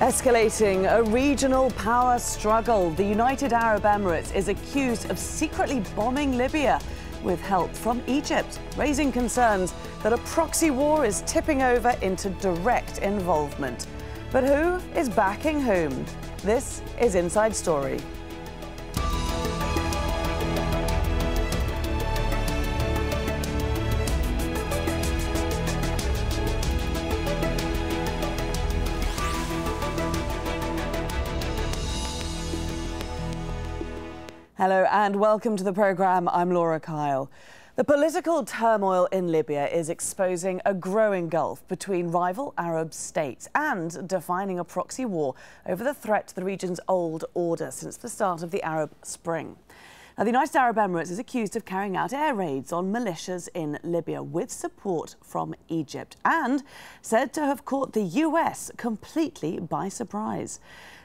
Escalating a regional power struggle. The United Arab Emirates is accused of secretly bombing Libya with help from Egypt, raising concerns that a proxy war is tipping over into direct involvement. But who is backing whom? This is Inside Story. Hello and welcome to the programme. I'm Laura Kyle. The political turmoil in Libya is exposing a growing gulf between rival Arab states and defining a proxy war over the threat to the region's old order since the start of the Arab Spring. Now, the United Arab Emirates is accused of carrying out air raids on militias in Libya with support from Egypt and said to have caught the US completely by surprise.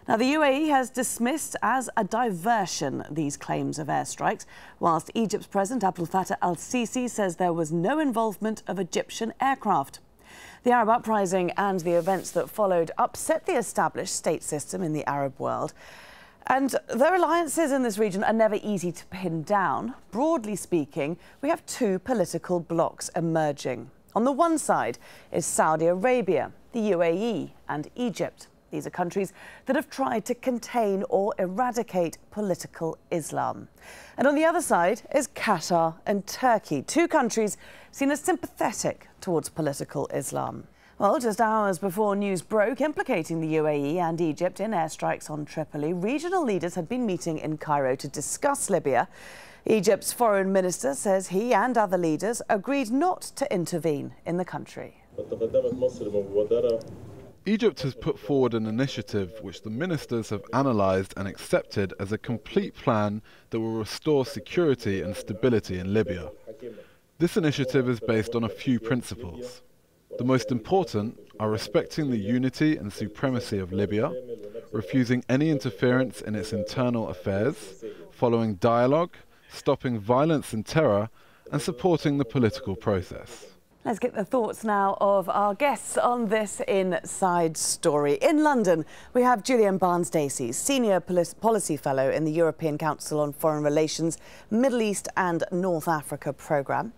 Now, the UAE has dismissed as a diversion these claims of airstrikes, whilst Egypt's President Abdel Fattah al-Sisi says there was no involvement of Egyptian aircraft. The Arab uprising and the events that followed upset the established state system in the Arab world. And though alliances in this region are never easy to pin down, broadly speaking, we have two political blocs emerging. On the one side is Saudi Arabia, the UAE and Egypt. These are countries that have tried to contain or eradicate political Islam. And on the other side is Qatar and Turkey, two countries seen as sympathetic towards political Islam. Well, just hours before news broke implicating the UAE and Egypt in airstrikes on Tripoli, regional leaders had been meeting in Cairo to discuss Libya. Egypt's foreign minister says he and other leaders agreed not to intervene in the country. Egypt has put forward an initiative which the ministers have analysed and accepted as a complete plan that will restore security and stability in Libya. This initiative is based on a few principles. The most important are respecting the unity and supremacy of Libya, refusing any interference in its internal affairs, following dialogue, stopping violence and terror, and supporting the political process. Let's get the thoughts now of our guests on this Inside Story. In London, we have Julian Barnes-Dacey, Senior Policy Fellow in the European Council on Foreign Relations, Middle East and North Africa programme.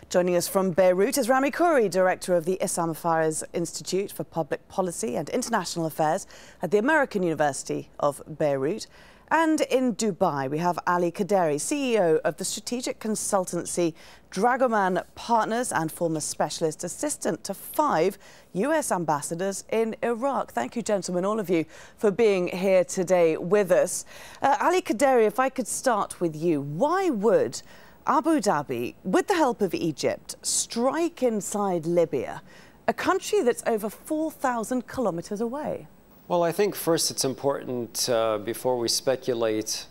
Joining us from Beirut is Rami Khouri, Director of the Islam Affairs Institute for Public Policy and International Affairs at the American University of Beirut. And in Dubai, we have Ali Kaderi, CEO of the strategic consultancy Dragoman Partners and former specialist assistant to 5 US ambassadors in Iraq. Thank you, gentlemen, all of you, for being here today with us. Ali Kaderi, if I could start with you, why would Abu Dhabi, with the help of Egypt, strike inside Libya, a country that's over 4,000 kilometres away? Well, I think first it's important, before we speculate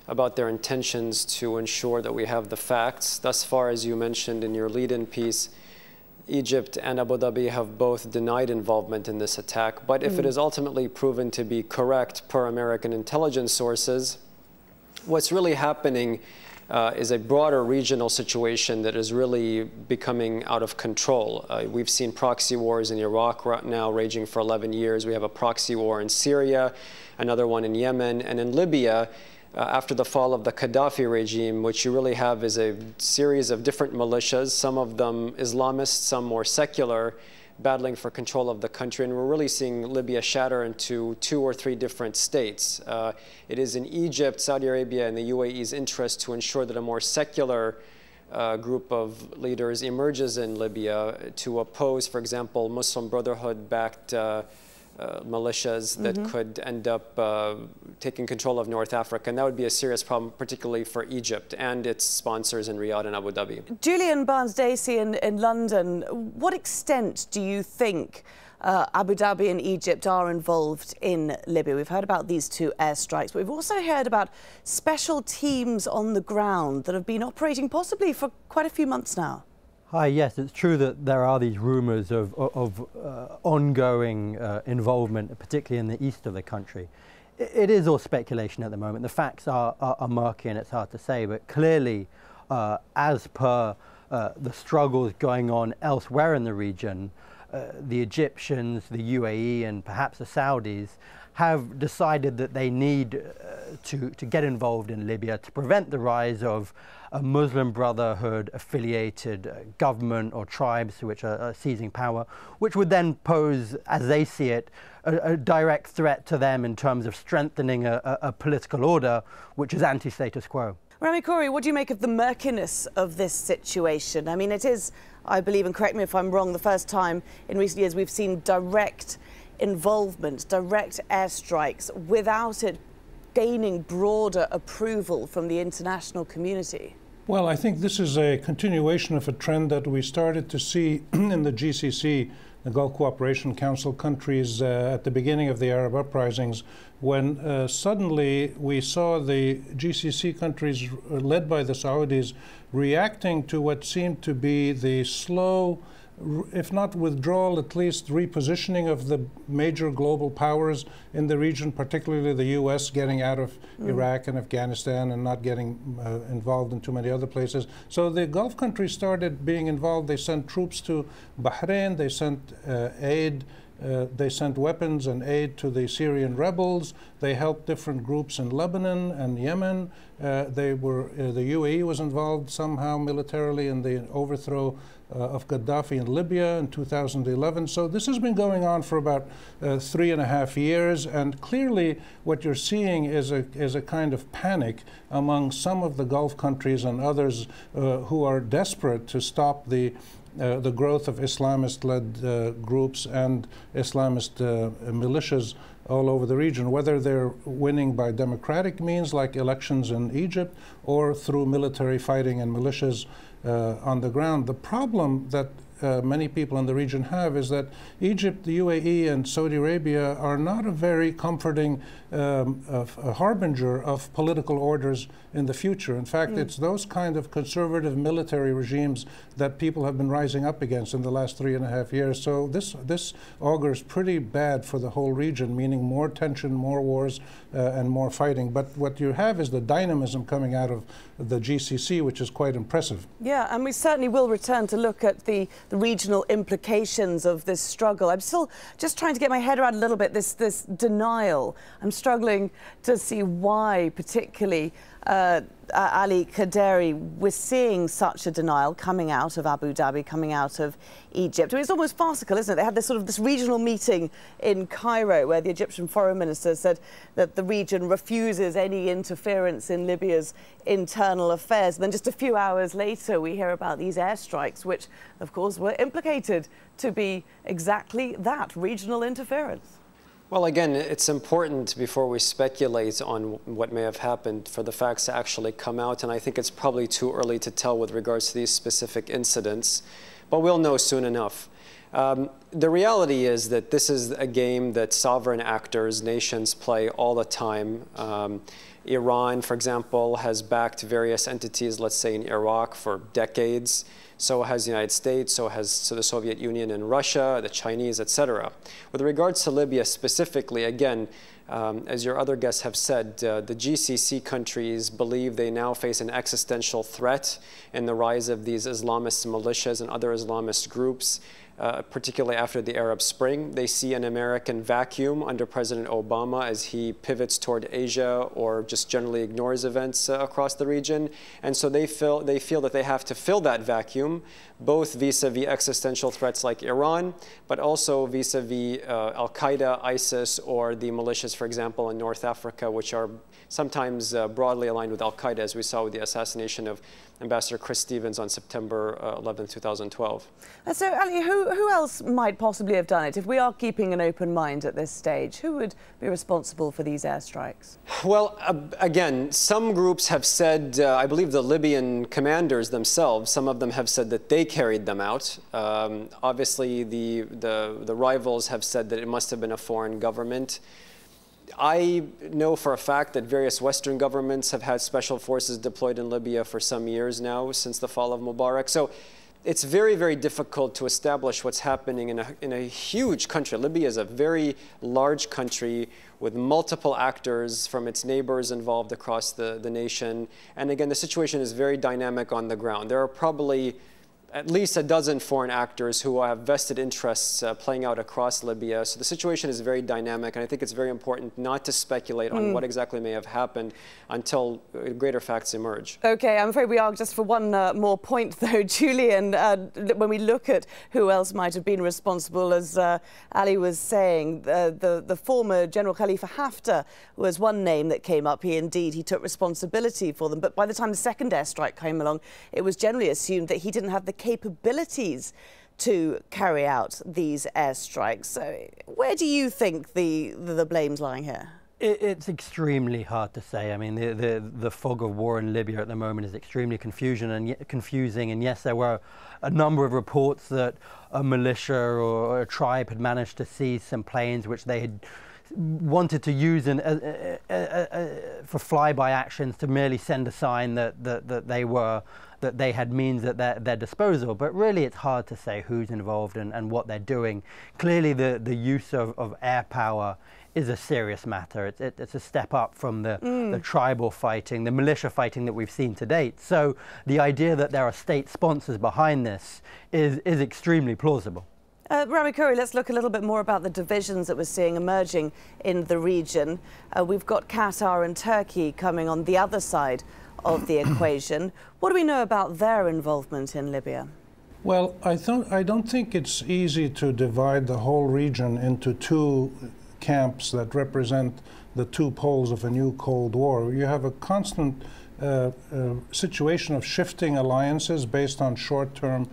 about their intentions, to ensure that we have the facts. Thus far, as you mentioned in your lead-in piece, Egypt and Abu Dhabi have both denied involvement in this attack. But if it is ultimately proven to be correct per American intelligence sources, what's really happening is a broader regional situation that is really becoming out of control. We've seen proxy wars in Iraq right now raging for 11 years. We have a proxy war in Syria, another one in Yemen, and in Libya, after the fall of the Gaddafi regime, what you really have is a series of different militias, some of them Islamist, some more secular, battling for control of the country, and we're really seeing Libya shatter into 2 or 3 different states. It is in Egypt, Saudi Arabia, and the UAE's interest to ensure that a more secular group of leaders emerges in Libya to oppose, for example, Muslim Brotherhood-backed militias that could end up taking control of North Africa. And that would be a serious problem, particularly for Egypt and its sponsors in Riyadh and Abu Dhabi. Julian Barnes-Dacey in London, what extent do you think Abu Dhabi and Egypt are involved in Libya? We've heard about these 2 airstrikes, but we've also heard about special teams on the ground that have been operating possibly for quite a few months now. Hi, yes, it's true that there are these rumours of ongoing involvement, particularly in the east of the country. It is all speculation at the moment. The facts are murky and it's hard to say, but clearly, as per the struggles going on elsewhere in the region, the Egyptians, the UAE, and perhaps the Saudis have decided that they need to get involved in Libya to prevent the rise of a Muslim Brotherhood affiliated government or tribes which are seizing power, which would then pose, as they see it, a direct threat to them in terms of strengthening a political order which is anti-status quo. Rami Khoury, what do you make of the murkiness of this situation? I mean, it is, I believe, and correct me if I'm wrong, the first time in recent years we've seen direct involvement, direct airstrikes, without it gaining broader approval from the international community. Well, I think this is a continuation of a trend that we started to see in the GCC, the Gulf Cooperation Council countries, at the beginning of the Arab uprisings, when suddenly we saw the GCC countries, led by the Saudis, reacting to what seemed to be the slow, if not withdrawal, at least repositioning of the major global powers in the region, particularly the U.S. getting out of Iraq and Afghanistan and not getting involved in too many other places. So the Gulf countries started being involved. They sent troops to Bahrain. They sent aid. They sent weapons and aid to the Syrian rebels. They helped different groups in Lebanon and Yemen. The UAE was involved somehow militarily in the overthrow of Gaddafi in Libya in 2011. So this has been going on for about 3.5 years, and clearly what you're seeing is a kind of panic among some of the Gulf countries and others who are desperate to stop the growth of Islamist-led groups and Islamist militias all over the region, whether they're winning by democratic means like elections in Egypt or through military fighting and militias on the ground. The problem that many people in the region have is that Egypt, the UAE, and Saudi Arabia are not a very comforting a harbinger of political orders in the future. In fact, it's those kind of conservative military regimes that people have been rising up against in the last 3.5 years. So this augurs pretty bad for the whole region, meaning more tension, more wars, and more fighting. But what you have is the dynamism coming out of the GCC, which is quite impressive. Yeah, and we certainly will return to look at the regional implications of this struggle. I'm still just trying to get my head around a little bit this denial. I'm struggling to see why, particularly Ali Kaderi, we're seeing such a denial coming out of Abu Dhabi, coming out of Egypt. I mean, it's almost farcical, isn't it? They had this regional meeting in Cairo where the Egyptian foreign minister said that the region refuses any interference in Libya's internal affairs. And then just a few hours later, we hear about these airstrikes, which, of course, were implicated to be exactly that, regional interference. Well, again, it's important before we speculate on what may have happened for the facts to actually come out. And I think it's probably too early to tell with regards to these specific incidents, but we'll know soon enough. The reality is that this is a game that sovereign actors, nations play all the time. Iran, for example, has backed various entities, let's say in Iraq, for decades. So has the United States, so has the Soviet Union and Russia, the Chinese, etc. With regards to Libya specifically, again, as your other guests have said, the GCC countries believe they now face an existential threat in the rise of these Islamist militias and other Islamist groups. Particularly after the Arab Spring. They see an American vacuum under President Obama as he pivots toward Asia or just generally ignores events across the region. And so they feel that they have to fill that vacuum, both vis-a-vis existential threats like Iran, but also vis-a-vis Al-Qaeda, ISIS, or the militias, for example, in North Africa, which are sometimes broadly aligned with Al-Qaeda, as we saw with the assassination of Ambassador Chris Stevens on September 11, 2012. So, Ali, who else might possibly have done it? If we are keeping an open mind at this stage, who would be responsible for these airstrikes? Well, again, some groups have said, I believe the Libyan commanders themselves, some of them have said that they carried them out. Obviously, the rivals have said that it must have been a foreign government. I know for a fact that various Western governments have had special forces deployed in Libya for some years now, since the fall of Mubarak. So it's very, very difficult to establish what's happening in a huge country. Libya is a very large country with multiple actors from its neighbors involved across the nation. And again, the situation is very dynamic on the ground. There are probably at least a dozen foreign actors who have vested interests playing out across Libya. So the situation is very dynamic, and I think it's very important not to speculate on what exactly may have happened until greater facts emerge. Okay, I'm afraid we are. Just for one more point, though, Julian, when we look at who else might have been responsible, as Ali was saying, the former General Khalifa Haftar was one name that came up. He took responsibility for them. But by the time the second airstrike came along, it was generally assumed that he didn't have the capabilities to carry out these airstrikes. So where do you think the blame's lying here? It's extremely hard to say. I mean, the fog of war in Libya at the moment is extremely confusing. And yes, there were a number of reports that a militia or a tribe had managed to seize some planes which they had wanted to use for flyby actions to merely send a sign that they had means at their disposal. But really, it's hard to say who's involved and what they're doing. Clearly, the use of air power is a serious matter. It's a step up from the tribal fighting, the militia fighting that we've seen to date. So the idea that there are state sponsors behind this is extremely plausible. Rami Khouri, let's look a little bit more about the divisions that we're seeing emerging in the region. We've got Qatar and Turkey coming on the other side of the equation. What do we know about their involvement in Libya? Well, I don't think it's easy to divide the whole region into two camps that represent the two poles of a new Cold War. You have a constant situation of shifting alliances based on short-term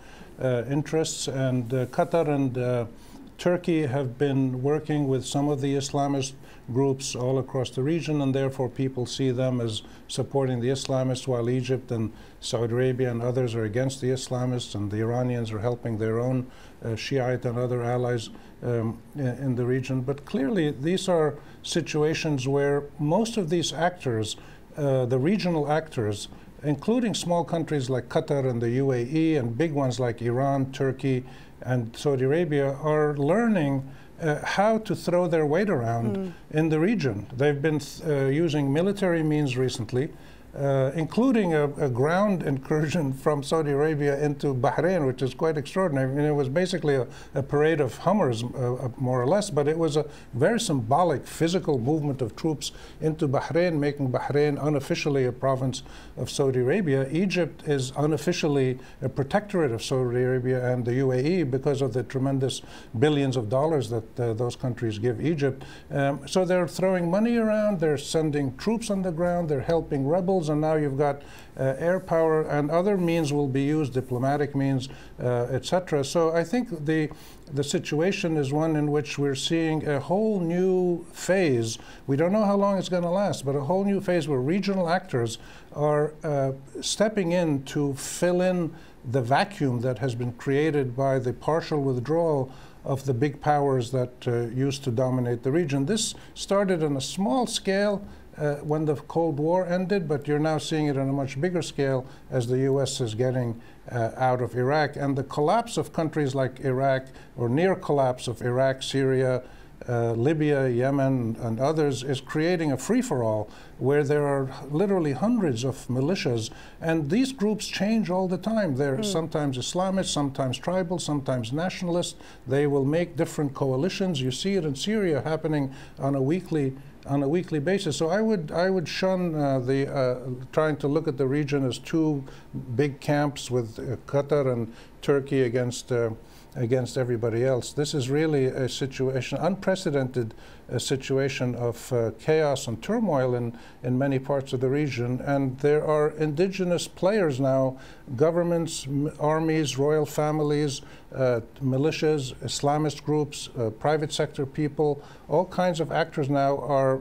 interests, and Qatar and Turkey have been working with some of the Islamist groups all across the region, and therefore people see them as supporting the Islamists, while Egypt and Saudi Arabia and others are against the Islamists, and the Iranians are helping their own Shiite and other allies in the region. But clearly these are situations where most of these actors, the regional actors, including small countries like Qatar and the UAE and big ones like Iran, Turkey, and Saudi Arabia, are learning how to throw their weight around in the region. They've been using military means recently, including a ground incursion from Saudi Arabia into Bahrain, which is quite extraordinary. I mean, it was basically a parade of Hummers, more or less, but it was a very symbolic physical movement of troops into Bahrain, making Bahrain unofficially a province of Saudi Arabia. Egypt is unofficially a protectorate of Saudi Arabia and the UAE because of the tremendous billions of dollars that those countries give Egypt. So they're throwing money around, they're sending troops on the ground, they're helping rebels, and now you've got air power, and other means will be used, diplomatic means, etc. So I think the situation is one in which we're seeing a whole new phase. We don't know how long it's going to last, but a whole new phase where regional actors are stepping in to fill in the vacuum that has been created by the partial withdrawal of the big powers that used to dominate the region. This started on a small scale when the Cold War ended, but you're now seeing it on a much bigger scale as the U.S. is getting out of Iraq. And the collapse of countries like Iraq, or near collapse of Iraq, Syria, Libya, Yemen, and others, is creating a free-for-all where there are literally hundreds of militias, and these groups change all the time. They're sometimes Islamists, sometimes tribal, sometimes nationalist. They will make different coalitions. You see it in Syria happening on a weekly basis. So I would shun trying to look at the region as two big camps with Qatar and Turkey against everybody else. This is really a situation, unprecedented situation of chaos and turmoil in many parts of the region. And there are indigenous players now, governments, armies, royal families, militias, Islamist groups, private sector people, all kinds of actors now are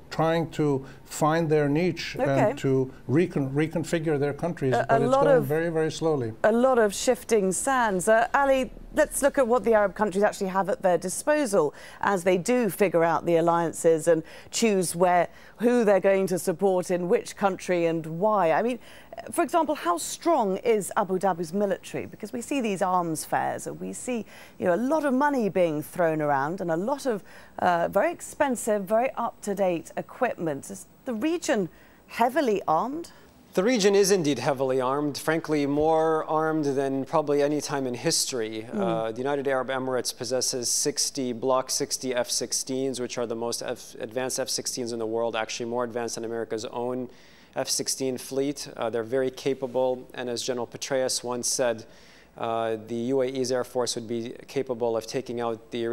trying to find their niche and to reconfigure their countries, but it's going very, very slowly. A lot of shifting sands. Ali, let's look at what the Arab countries actually have at their disposal as they do figure out the alliances and choose who they're going to support in which country and why. I mean, for example, how strong is Abu Dhabi's military? Because we see these arms fairs and we see a lot of money being thrown around and a lot of very expensive, very up-to-date equipment. Is the region heavily armed? The region is indeed heavily armed, frankly more armed than probably any time in history. The United Arab Emirates possesses 60 Block 60 F-16s, which are the most advanced F-16s in the world, actually more advanced than America's own F-16 fleet. They're very capable, and as General Petraeus once said, the UAE's Air Force would be capable of taking out the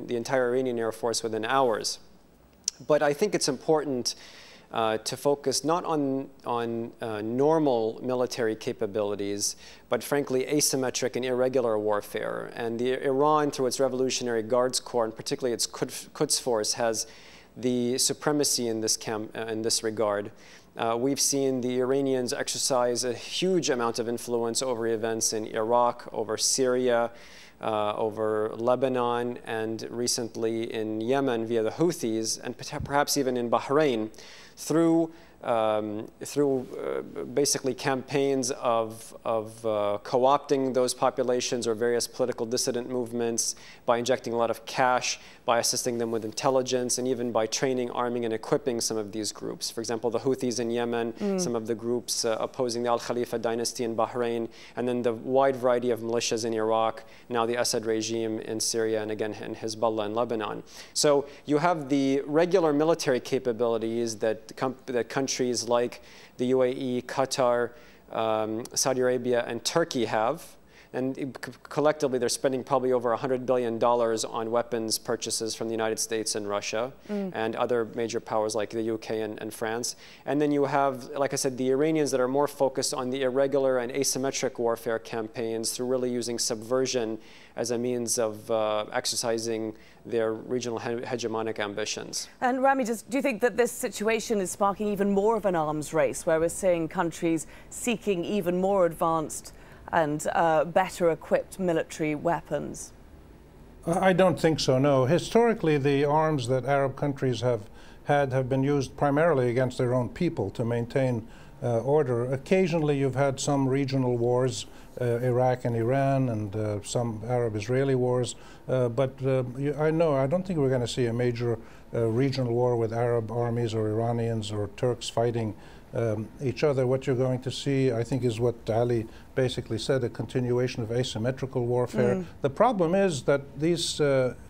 entire Iranian Air Force within hours. But I think it's important to focus not on normal military capabilities, but frankly asymmetric and irregular warfare. And Iran, through its Revolutionary Guards Corps, and particularly its Quds Force, has the supremacy in this regard. We've seen the Iranians exercise a huge amount of influence over events in Iraq, over Syria, over Lebanon, and recently in Yemen via the Houthis, and perhaps even in Bahrain, through basically campaigns of co-opting those populations or various political dissident movements, by injecting a lot of cash, by assisting them with intelligence, and even by training, arming, and equipping some of these groups. For example, the Houthis in Yemen, some of the groups opposing the Al Khalifa dynasty in Bahrain, and then the wide variety of militias in Iraq, now the Assad regime in Syria, and again in Hezbollah in Lebanon. So you have the regular military capabilities that countries like the UAE, Qatar, Saudi Arabia, and Turkey have. And collectively, they're spending probably over $100 billion on weapons purchases from the United States and Russia and other major powers like the UK and France. And then you have, like I said, the Iranians that are more focused on the irregular and asymmetric warfare campaigns through really using subversion as a means of exercising their regional hegemonic ambitions. And Rami, do you think that this situation is sparking even more of an arms race, where we're seeing countries seeking even more advanced and better equipped military weapons? I don't think so, no. Historically, the arms that Arab countries have been used primarily against their own people to maintain order. Occasionally, you've had some regional wars, Iraq and Iran, and some Arab-Israeli wars. But I don't think we're going to see a major regional war with Arab armies or Iranians or Turks fighting each other. What you're going to see, I think, is what Ali basically said, a continuation of asymmetrical warfare. The problem is that these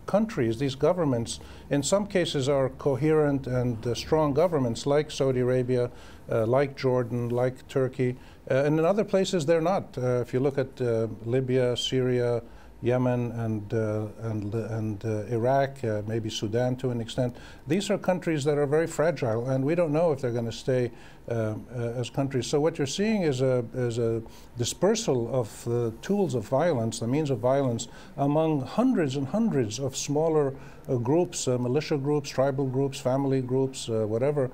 countries, these governments, in some cases are coherent and strong governments like Saudi Arabia, like Jordan, like Turkey, and in other places they're not. If you look at Libya, Syria, Yemen, and Iraq, maybe Sudan to an extent. These are countries that are very fragile, and we don't know if they're going to stay as countries. So what you're seeing is a dispersal of the tools of violence, the means of violence, among hundreds and hundreds of smaller groups, militia groups, tribal groups, family groups, whatever.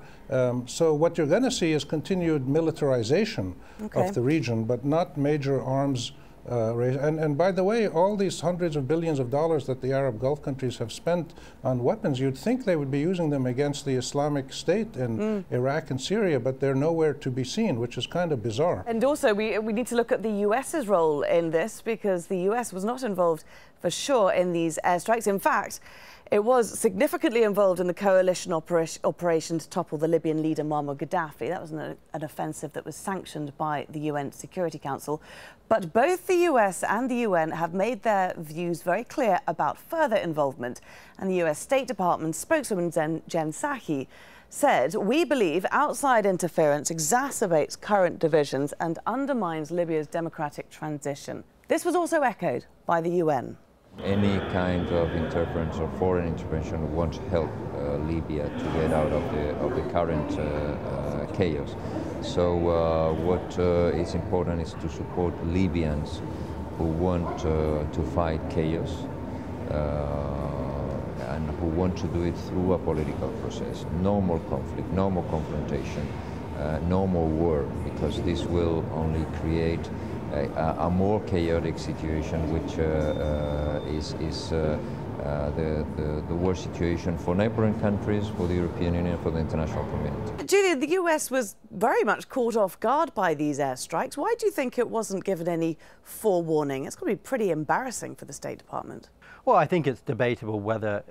So what you're going to see is continued militarization of the region, but not major arms race. And by the way, all these hundreds of billions of dollars that the Arab Gulf countries have spent on weapons, you'd think they would be using them against the Islamic State in Iraq and Syria, but they're nowhere to be seen, which is kind of bizarre. And also, we need to look at the US's role in this, because the US was not involved for sure in these airstrikes. In fact, it was significantly involved in the coalition operation to topple the Libyan leader Muammar Gaddafi. That was an offensive that was sanctioned by the UN Security Council. But both the US and the UN have made their views very clear about further involvement. And the US State Department spokeswoman Jen Psaki said, "We believe outside interference exacerbates current divisions and undermines Libya's democratic transition." This was also echoed by the UN. Any kind of interference or foreign intervention won't help Libya to get out of the current chaos. So what is important is to support Libyans who want to fight chaos and who want to do it through a political process. No more conflict, no more confrontation, no more war, because this will only create a more chaotic situation, which is the worst situation for neighboring countries, for the European Union, for the international community. Julia, the US was very much caught off guard by these airstrikes. Why do you think it wasn't given any forewarning? It's going to be pretty embarrassing for the State Department. Well, I think it's debatable whether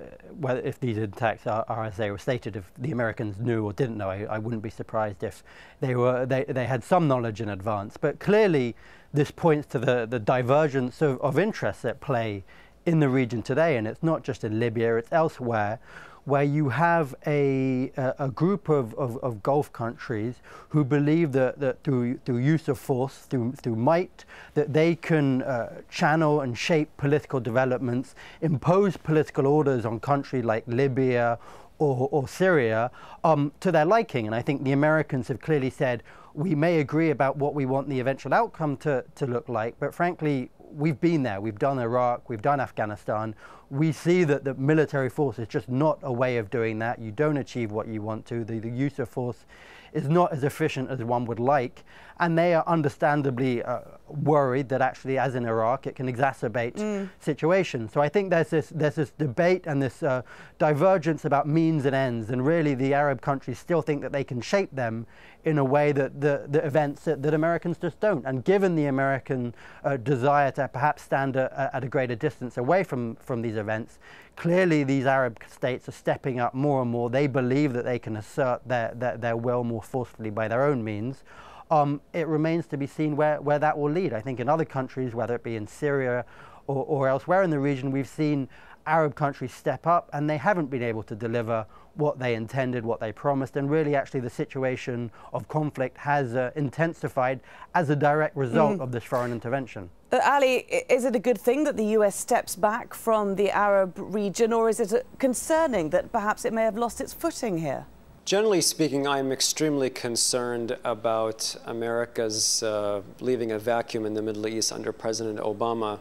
if these attacks are as they were stated, if the Americans knew or didn't know. I wouldn't be surprised if they had some knowledge in advance. But clearly, this points to the divergence of interests at play in the region today, and it's not just in Libya; it's elsewhere, where you have a group of Gulf countries who believe that through use of force, through might, that they can channel and shape political developments, impose political orders on countries like Libya or Syria to their liking. And I think the Americans have clearly said, we may agree about what we want the eventual outcome to look like, but frankly, we've been there. We've done Iraq, we've done Afghanistan. We see that the military force is just not a way of doing that. You don't achieve what you want to. The use of force is not as efficient as one would like. And they are understandably worried that actually, as in Iraq, it can exacerbate situations. So I think there's this debate and this divergence about means and ends. And really, the Arab countries still think that they can shape them in a way that the events that Americans just don't. And given the American desire to perhaps stand at a greater distance away from these events, clearly these Arab states are stepping up more and more. They believe that they can assert their will more forcefully by their own means. It remains to be seen where that will lead. I think in other countries, whether it be in Syria or elsewhere in the region, we've seen Arab countries step up, and they haven't been able to deliver what they intended, what they promised, and really actually the situation of conflict has intensified as a direct result of this foreign intervention. Ali, is it a good thing that the US steps back from the Arab region, or is it concerning that perhaps it may have lost its footing here? Generally speaking, I'm extremely concerned about America's leaving a vacuum in the Middle East under President Obama.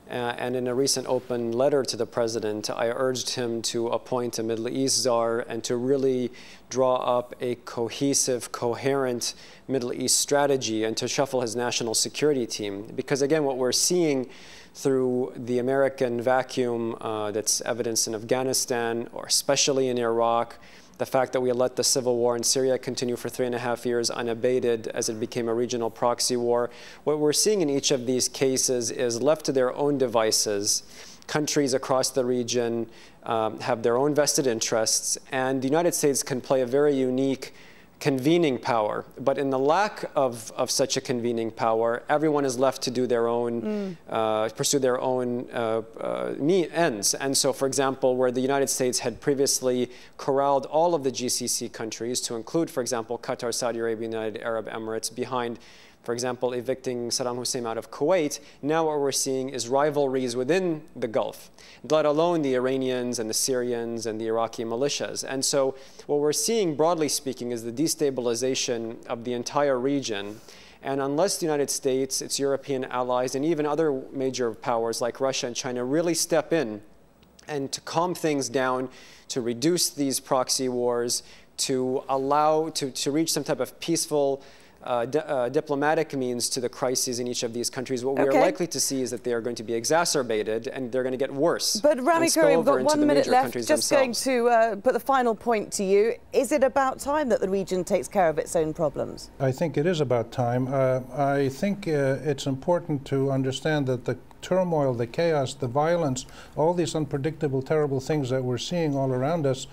And in a recent open letter to the president, I urged him to appoint a Middle East czar and to really draw up a cohesive, coherent Middle East strategy and to shuffle his national security team. Because again, what we're seeing through the American vacuum that's evidenced in Afghanistan, or especially in Iraq, the fact that we let the civil war in Syria continue for 3.5 years unabated as it became a regional proxy war. What we're seeing in each of these cases is, left to their own devices, countries across the region have their own vested interests, and the United States can play a very unique convening power. But in the lack of such a convening power, everyone is left to do their own, pursue their own ends. And so, for example, where the United States had previously corralled all of the GCC countries, to include, for example, Qatar, Saudi Arabia, United Arab Emirates, behind, for example, evicting Saddam Hussein out of Kuwait, now what we're seeing is rivalries within the Gulf, let alone the Iranians and the Syrians and the Iraqi militias. And so what we're seeing, broadly speaking, is the destabilization of the entire region. And unless the United States, its European allies, and even other major powers like Russia and China really step in and to calm things down, to reduce these proxy wars, to allow, to reach some type of peaceful diplomatic means to the crises in each of these countries, what we're likely to see is that they are going to be exacerbated and they're going to get worse. But Rami Khouri, we've got 1 minute left. Just going to put the final point to you. Is it about time that the region takes care of its own problems? I think it is about time. I think it's important to understand that the turmoil, the chaos, the violence, all these unpredictable, terrible things that we're seeing all around us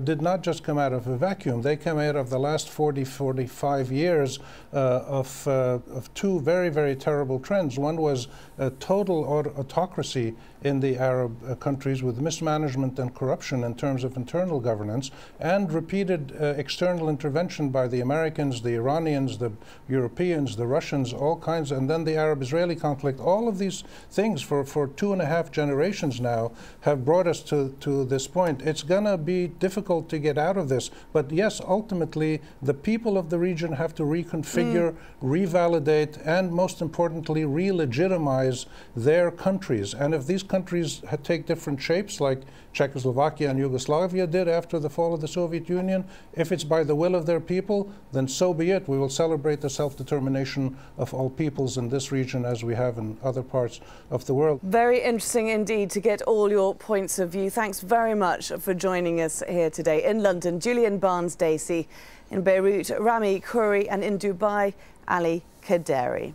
did not just come out of a vacuum. They came out of the last 40, 45 years of two very, very terrible trends. One was a total autocracy in the Arab countries with mismanagement and corruption in terms of internal governance, and repeated external intervention by the Americans, the Iranians, the Europeans, the Russians, all kinds, and then the Arab-Israeli conflict. All of these things for 2.5 generations now have brought us to this point. It's going to be difficult to get out of this, but yes, ultimately, the people of the region have to reconfigure, revalidate, and most importantly, re-legitimize their countries. And if these countries take different shapes, like Czechoslovakia and Yugoslavia did after the fall of the Soviet Union, if it's by the will of their people, then so be it. We will celebrate the self-determination of all peoples in this region as we have in other parts of the world. Very interesting indeed to get all your points of view. Thanks very much for joining us here today. In London, Julian Barnes-Dacey; in Beirut, Rami Khouri; and in Dubai, Ali Kaderi.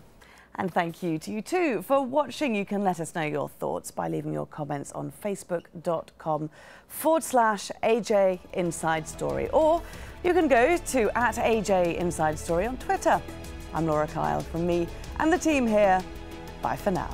And thank you to you too for watching. You can let us know your thoughts by leaving your comments on facebook.com/AJ Inside Story, or you can go to @AJ Inside Story on Twitter. I'm Laura Kyle. From me and the team here, bye for now.